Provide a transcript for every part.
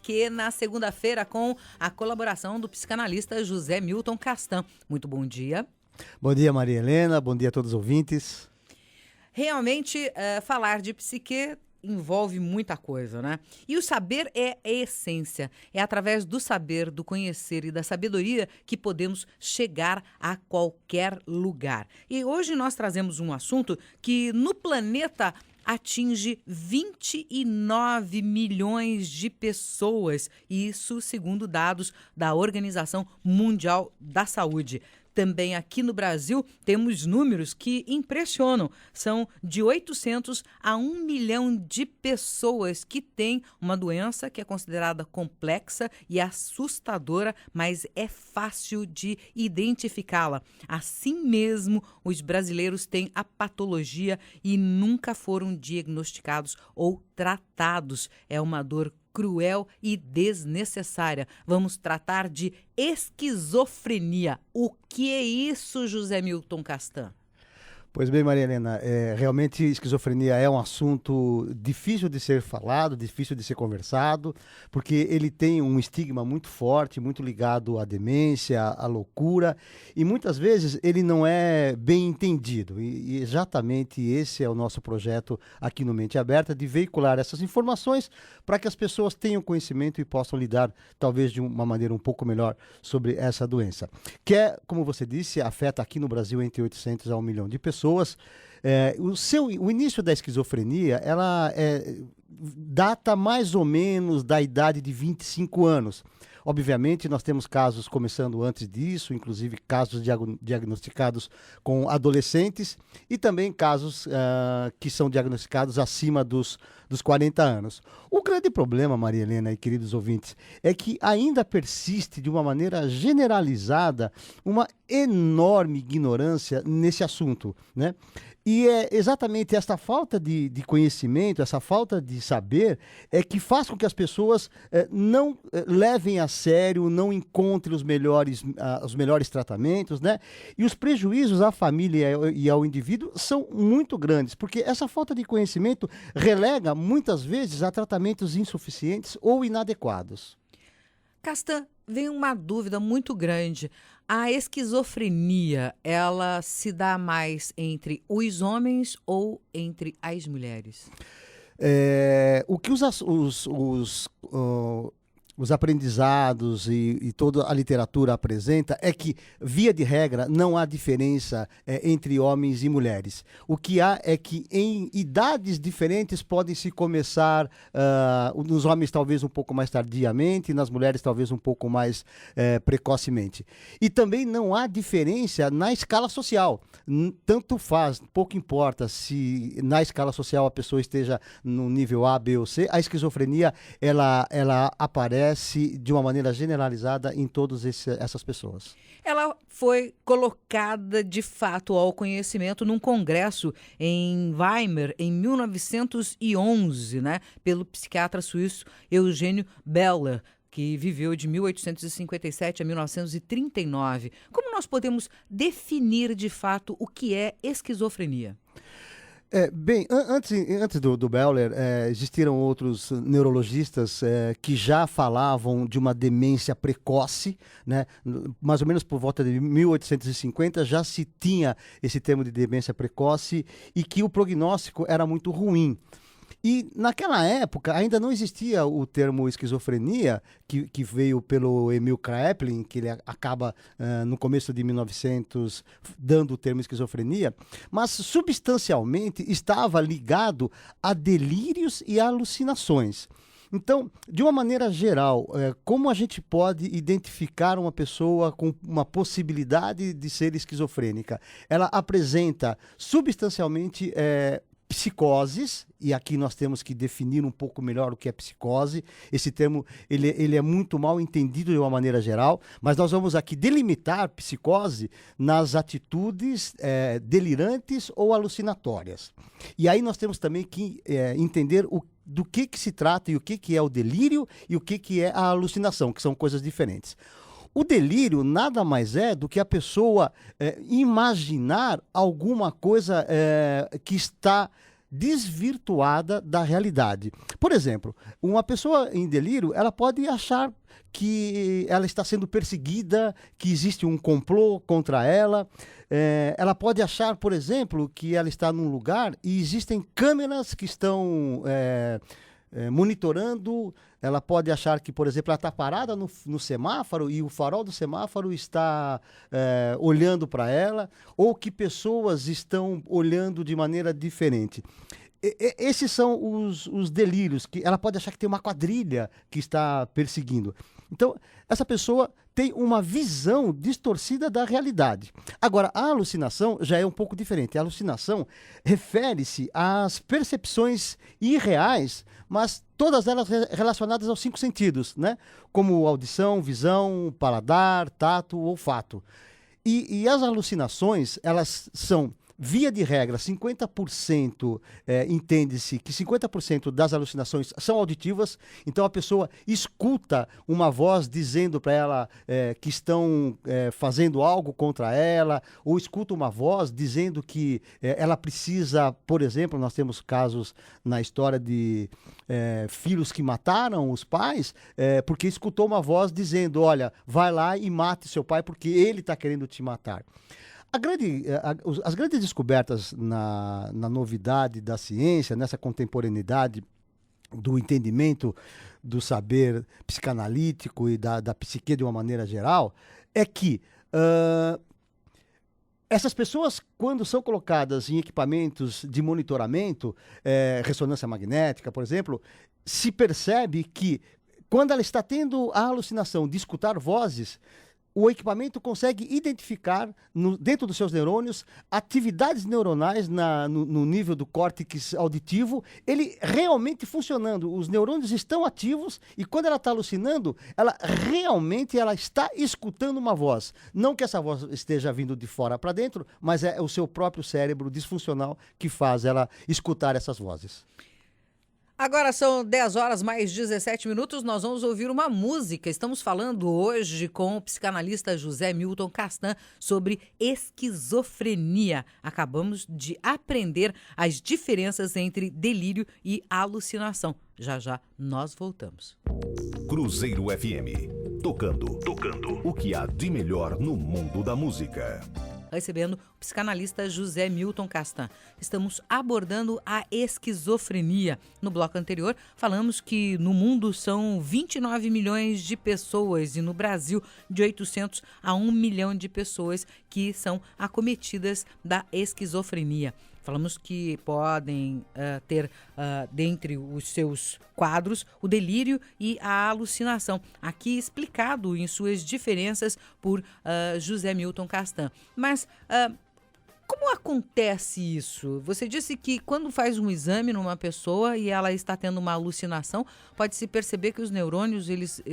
Psique na segunda-feira com a colaboração do psicanalista José Milton Castan. Muito bom dia. Bom dia, Maria Helena. Bom dia a todos os ouvintes. Realmente, falar de psique envolve muita coisa, né? E o saber é a essência. É através do saber, do conhecer e da sabedoria que podemos chegar a qualquer lugar. E hoje nós trazemos um assunto que no planeta atinge 29 milhões de pessoas. Isso segundo dados da Organização Mundial da Saúde. Também aqui no Brasil temos números que impressionam. São de 800 a 1 milhão de pessoas que têm uma doença que é considerada complexa e assustadora, mas é fácil de identificá-la. Assim mesmo, os brasileiros têm a patologia e nunca foram diagnosticados ou tratados. É uma dor cruel e desnecessária. Vamos tratar de esquizofrenia. O que é isso, José Milton Castan? Pois bem, Maria Helena, realmente esquizofrenia é um assunto difícil de ser falado, difícil de ser conversado, porque ele tem um estigma muito forte, muito ligado à demência, à loucura, e muitas vezes ele não é bem entendido. E exatamente esse é o nosso projeto aqui no Mente Aberta, de veicular essas informações para que as pessoas tenham conhecimento e possam lidar, talvez, de uma maneira um pouco melhor sobre essa doença. Que é, como você disse, afeta aqui no Brasil entre 800 a 1 milhão de pessoas. O início da esquizofrenia, ela data mais ou menos da idade de 25 anos. Obviamente, nós temos casos começando antes disso, inclusive casos diagnosticados com adolescentes e também casos que são diagnosticados acima dos 40 anos. O grande problema, Maria Helena e queridos ouvintes, é que ainda persiste de uma maneira generalizada uma enorme ignorância nesse assunto, né? E é exatamente esta falta de conhecimento, essa falta de saber, que faz com que as pessoas não levem a sério, não encontrem os melhores tratamentos, né? E os prejuízos à família e ao indivíduo são muito grandes, porque essa falta de conhecimento relega muitas vezes a tratamentos insuficientes ou inadequados. Castan, vem uma dúvida muito grande. A esquizofrenia, ela se dá mais entre os homens ou entre as mulheres? O que os aprendizados e toda a literatura apresenta é que, via de regra, não há diferença entre homens e mulheres. O que há é que em idades diferentes podem se começar, nos homens talvez um pouco mais tardiamente, nas mulheres talvez um pouco mais precocemente. E também não há diferença na escala social. Tanto faz, pouco importa se na escala social a pessoa esteja no nível A, B ou C, a esquizofrenia ela aparece de uma maneira generalizada em todas essas pessoas. Ela foi colocada de fato ao conhecimento num congresso em Weimar em 1911, né, pelo psiquiatra suíço Eugênio Beller, que viveu de 1857 a 1939. Como nós podemos definir de fato o que é esquizofrenia? Antes do Beller, existiram outros neurologistas que já falavam de uma demência precoce, né? Mais ou menos por volta de 1850 já se tinha esse termo de demência precoce e que o prognóstico era muito ruim. E naquela época ainda não existia o termo esquizofrenia, que veio pelo Emil Kraepelin, que ele acaba no começo de 1900 dando o termo esquizofrenia, mas substancialmente estava ligado a delírios e alucinações. Então, de uma maneira geral, como a gente pode identificar uma pessoa com uma possibilidade de ser esquizofrênica? Ela apresenta substancialmente psicoses, e aqui nós temos que definir um pouco melhor o que é psicose. Esse termo ele é muito mal entendido de uma maneira geral, mas nós vamos aqui delimitar psicose nas atitudes delirantes ou alucinatórias. E aí nós temos também que entender do que se trata e o que é o delírio e o que é a alucinação, que são coisas diferentes. O delírio nada mais é do que a pessoa imaginar alguma coisa que está desvirtuada da realidade. Por exemplo, uma pessoa em delírio, ela pode achar que ela está sendo perseguida, que existe um complô contra ela. Ela pode achar, por exemplo, que ela está num lugar e existem câmeras que estão monitorando. Ela pode achar que, por exemplo, ela está parada no semáforo e o farol do semáforo está olhando para ela, ou que pessoas estão olhando de maneira diferente. Esses são os delírios, que ela pode achar que tem uma quadrilha que está perseguindo. Então, essa pessoa tem uma visão distorcida da realidade. Agora, a alucinação já é um pouco diferente. A alucinação refere-se às percepções irreais, mas todas elas relacionadas aos 5 sentidos, né? Como audição, visão, paladar, tato, olfato. E as alucinações, elas são, via de regra, 50%, entende-se que 50% das alucinações são auditivas, então a pessoa escuta uma voz dizendo para ela que estão fazendo algo contra ela, ou escuta uma voz dizendo que ela precisa, por exemplo, nós temos casos na história de filhos que mataram os pais, porque escutou uma voz dizendo, olha, vai lá e mate seu pai porque ele está querendo te matar. As grandes descobertas na novidade da ciência, nessa contemporaneidade do entendimento do saber psicanalítico e da psique de uma maneira geral, é que essas pessoas, quando são colocadas em equipamentos de monitoramento, ressonância magnética, por exemplo, se percebe que quando ela está tendo a alucinação de escutar vozes, o equipamento consegue identificar, dentro dos seus neurônios, atividades neuronais no nível do córtex auditivo, ele realmente funcionando. Os neurônios estão ativos e quando ela está alucinando, ela realmente está escutando uma voz. Não que essa voz esteja vindo de fora para dentro, mas é o seu próprio cérebro disfuncional que faz ela escutar essas vozes. Agora são 10 horas mais 17 minutos, nós vamos ouvir uma música. Estamos falando hoje com o psicanalista José Milton Castan sobre esquizofrenia. Acabamos de aprender as diferenças entre delírio e alucinação. Já já nós voltamos. Cruzeiro FM, tocando o que há de melhor no mundo da música. Recebendo o psicanalista José Milton Castan. Estamos abordando a esquizofrenia. No bloco anterior, falamos que no mundo são 29 milhões de pessoas e no Brasil de 800 a 1 milhão de pessoas que são acometidas da esquizofrenia. Falamos que podem ter dentre os seus quadros o delírio e a alucinação. Aqui explicado em suas diferenças por José Milton Castan. Mas como acontece isso? Você disse que quando faz um exame numa pessoa e ela está tendo uma alucinação, pode-se perceber que os neurônios eles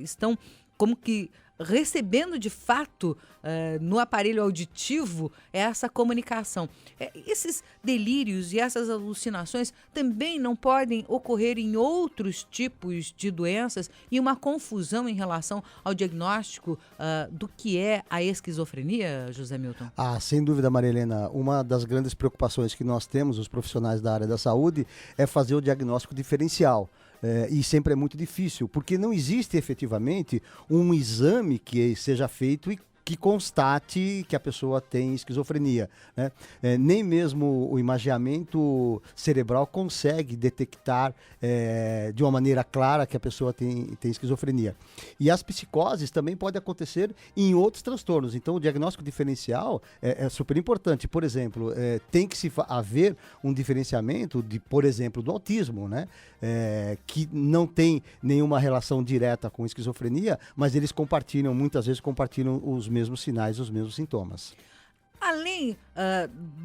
estão como que recebendo de fato no aparelho auditivo essa comunicação. Esses delírios e essas alucinações também não podem ocorrer em outros tipos de doenças e uma confusão em relação ao diagnóstico do que é a esquizofrenia, José Milton? Sem dúvida, Maria Helena. Uma das grandes preocupações que nós temos, os profissionais da área da saúde, é fazer o diagnóstico diferencial. E sempre é muito difícil, porque não existe efetivamente um exame que seja feito e que constate que a pessoa tem esquizofrenia, né? Nem mesmo o imageamento cerebral consegue detectar de uma maneira clara que a pessoa tem esquizofrenia. E as psicoses também podem acontecer em outros transtornos. Então, o diagnóstico diferencial é super importante. Por exemplo, tem que haver um diferenciamento, por exemplo, do autismo, né? Que não tem nenhuma relação direta com esquizofrenia, mas eles muitas vezes compartilham os mesmos sinais, os mesmos sintomas. Além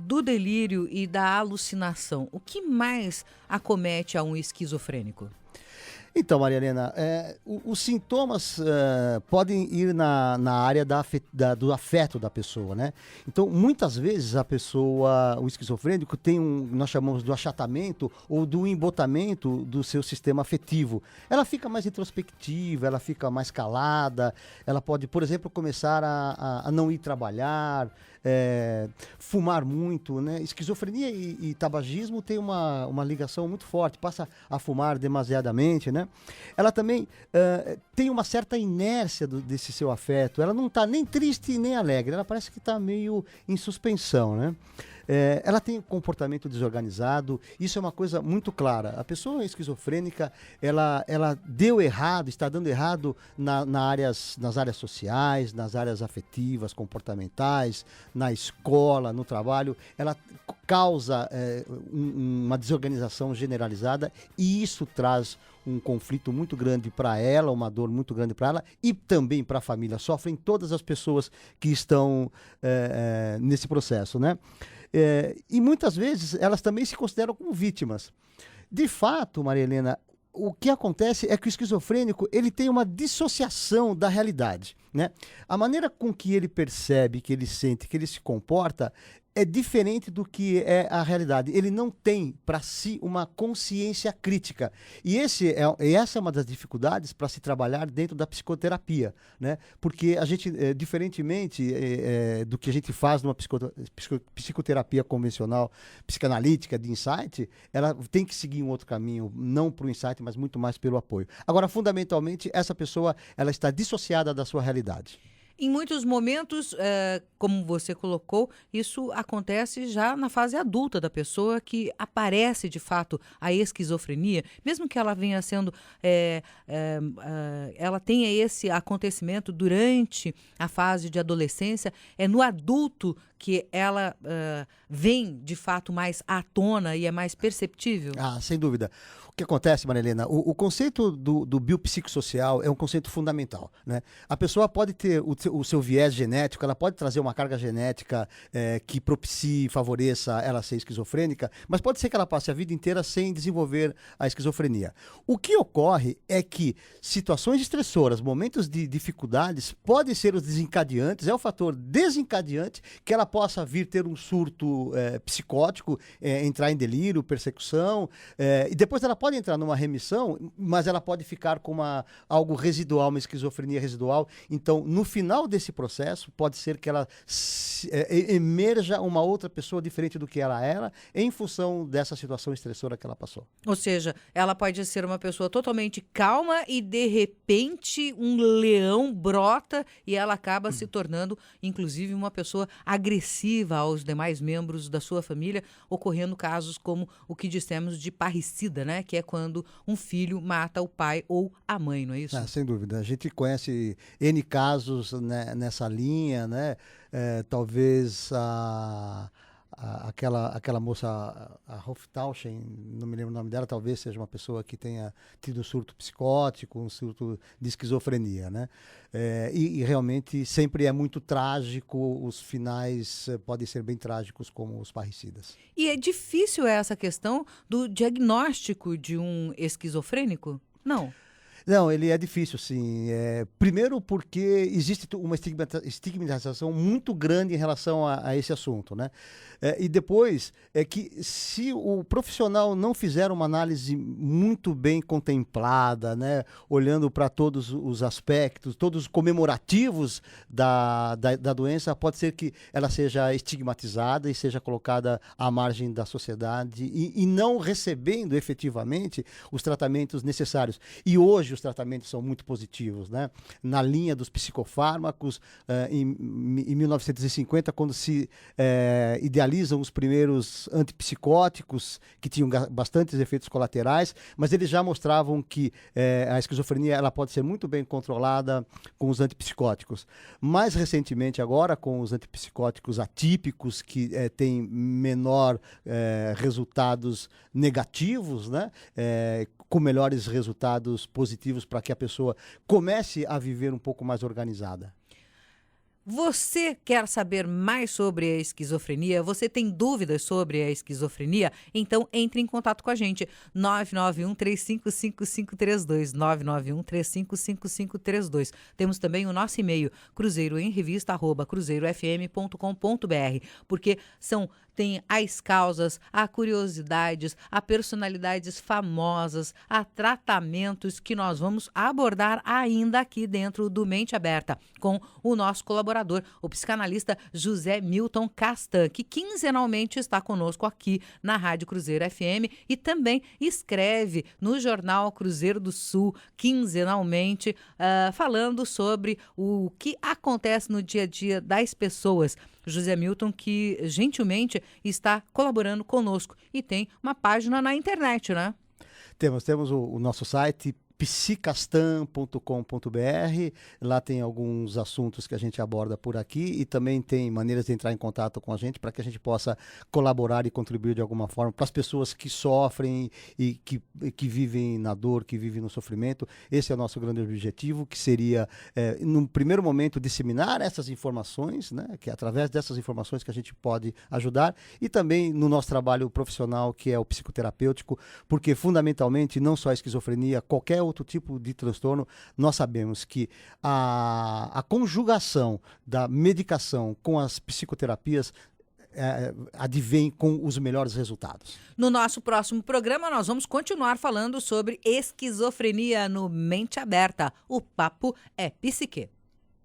do delírio e da alucinação, o que mais acomete a um esquizofrênico? Então, Maria Helena, os sintomas podem ir na área do afeto da pessoa, né? Então, muitas vezes o esquizofrênico tem nós chamamos do achatamento ou do embotamento do seu sistema afetivo. Ela fica mais introspectiva, ela fica mais calada, ela pode, por exemplo, começar a não ir trabalhar, fumar muito, né? Esquizofrenia e tabagismo tem uma ligação muito forte, passa a fumar demasiadamente, né? Ela também tem uma certa inércia desse seu afeto, ela não está nem triste nem alegre, ela parece que está meio em suspensão, né? Ela tem um comportamento desorganizado, isso é uma coisa muito clara. A pessoa esquizofrênica, ela deu errado, está dando errado nas áreas sociais, nas áreas afetivas, comportamentais, na escola, no trabalho. Ela causa uma desorganização generalizada e isso traz um conflito muito grande para ela, uma dor muito grande para ela e também para a família. Sofrem todas as pessoas que estão nesse processo, né? E muitas vezes elas também se consideram como vítimas. De fato, Maria Helena, o que acontece é que o esquizofrênico ele tem uma dissociação da realidade, né? A maneira com que ele percebe, que ele sente, que ele se comporta é diferente do que é a realidade. Ele não tem para si uma consciência crítica. E essa é uma das dificuldades para se trabalhar dentro da psicoterapia, né? Porque a gente, diferentemente do que a gente faz numa psicoterapia convencional, psicanalítica, de insight, ela tem que seguir um outro caminho, não para o insight, mas muito mais pelo apoio. Agora, fundamentalmente, essa pessoa ela está dissociada da sua realidade. Em muitos momentos, como você colocou, isso acontece já na fase adulta da pessoa, que aparece de fato a esquizofrenia, mesmo que ela venha sendo, ela tenha esse acontecimento durante a fase de adolescência, é no adulto que ela vem de fato mais à tona e é mais perceptível? Ah, sem dúvida. O que acontece, Maria Helena, o conceito do biopsicossocial é um conceito fundamental, né? A pessoa pode ter o seu viés genético, ela pode trazer uma carga genética que propicie, favoreça ela ser esquizofrênica, mas pode ser que ela passe a vida inteira sem desenvolver a esquizofrenia. O que ocorre é que situações estressoras, momentos de dificuldades, podem ser os desencadeantes, é o fator desencadeante que ela possa vir ter um surto psicótico, entrar em delírio, persecução, e depois ela pode entrar numa remissão, mas ela pode ficar com algo residual, uma esquizofrenia residual. Então, no final desse processo, pode ser que ela emerja uma outra pessoa diferente do que ela era, em função dessa situação estressora que ela passou. Ou seja, ela pode ser uma pessoa totalmente calma e, de repente, um leão brota e ela acaba se tornando, inclusive, uma pessoa agressiva aos demais membros da sua família, ocorrendo casos como o que dissemos de parricida, né? Que é quando um filho mata o pai ou a mãe, não é isso? Sem dúvida. A gente conhece N casos, né, nessa linha, né? Talvez aquela moça, a Hoftauschen, não me lembro o nome dela, talvez seja uma pessoa que tenha tido um surto psicótico, um surto de esquizofrenia, né? E realmente sempre é muito trágico, os finais podem ser bem trágicos, como os parricidas. E é difícil essa questão do diagnóstico de um esquizofrênico? Não. Não, ele é difícil, sim. Primeiro porque existe uma estigmatização muito grande em relação a esse assunto, né? E depois é que se o profissional não fizer uma análise muito bem contemplada, né, olhando para todos os aspectos, todos os comemorativos da doença, pode ser que ela seja estigmatizada e seja colocada à margem da sociedade e não recebendo efetivamente os tratamentos necessários. E hoje os tratamentos são muito positivos, né? Na linha dos psicofármacos, em 1950, quando se idealizam os primeiros antipsicóticos, que tinham bastantes efeitos colaterais, mas eles já mostravam que a esquizofrenia ela pode ser muito bem controlada com os antipsicóticos. Mais recentemente agora, com os antipsicóticos atípicos, que têm menor resultados negativos, né? Com melhores resultados positivos para que a pessoa comece a viver um pouco mais organizada. Você quer saber mais sobre a esquizofrenia? Você tem dúvidas sobre a esquizofrenia? Então entre em contato com a gente. 991-355532. 991-355532. Temos também o nosso e-mail, cruzeiroemrevista@cruzeirofm.com.br, porque são tem as causas, há curiosidades, há personalidades famosas, há tratamentos que nós vamos abordar ainda aqui dentro do Mente Aberta, com o nosso colaborador, o psicanalista José Milton Castan, que quinzenalmente está conosco aqui na Rádio Cruzeiro FM e também escreve no Jornal Cruzeiro do Sul, quinzenalmente, falando sobre o que acontece no dia a dia das pessoas. José Milton, que gentilmente está colaborando conosco e tem uma página na internet, né? Temos o nosso site psicastan.com.br, lá tem alguns assuntos que a gente aborda por aqui e também tem maneiras de entrar em contato com a gente para que a gente possa colaborar e contribuir de alguma forma para as pessoas que sofrem e que vivem na dor, que vivem no sofrimento. Esse é o nosso grande objetivo, que seria, num primeiro momento, disseminar essas informações, né, que é através dessas informações que a gente pode ajudar, e também no nosso trabalho profissional, que é o psicoterapêutico, porque fundamentalmente não só a esquizofrenia, qualquer outro tipo de transtorno, nós sabemos que a conjugação da medicação com as psicoterapias advém com os melhores resultados. No nosso próximo programa, nós vamos continuar falando sobre esquizofrenia no Mente Aberta. O papo é psique.